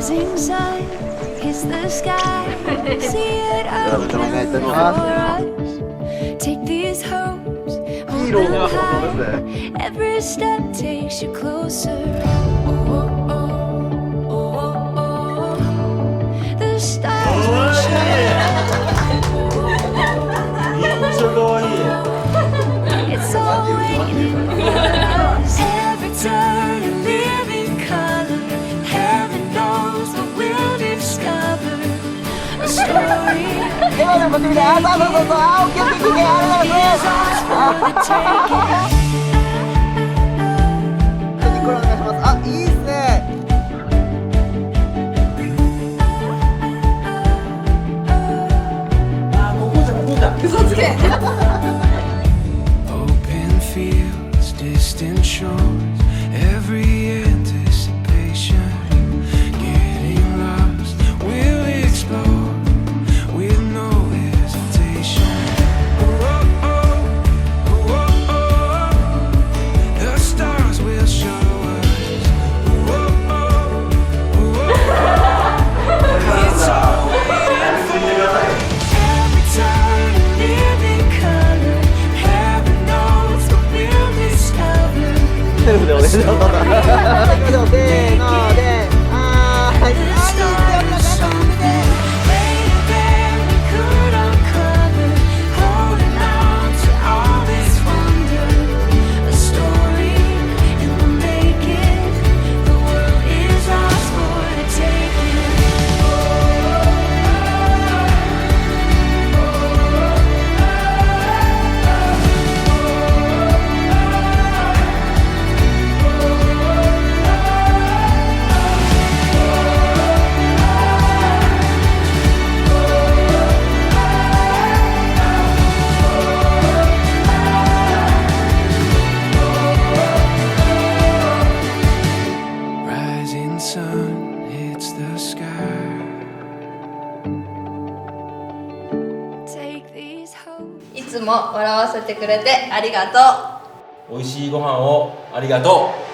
rising sun hits the sky. See it open for us. Take these hopes, hold them high. Every step takes you closer. Oh, oh, oh, oh, oh. The stars will shine. It's all waiting for us. Every turn a living color. Heaven knows what we'll discover. A story. Is ours for the taking. これお願いします。あ、いいっすね。嘘つけ。Open fields, distant shores, every anticipation. Getting lost, we'll explore with no hesitation. Oh, oh, oh, oh, oh. The stars will show us. Oh, oh, oh, oh. It's all waiting for us. Every turn a living color. Heaven knows what we'll discover. セルフでお願いします。行きましょう。せーので、はい。 The stars shine later than we could uncover. Holding on to all this wonder. A story in the making. The world is ours for the taking. Rising sun hits the sky. Take these hopes. いつも笑わせてくれてありがとう。美味しいご飯をありがとう。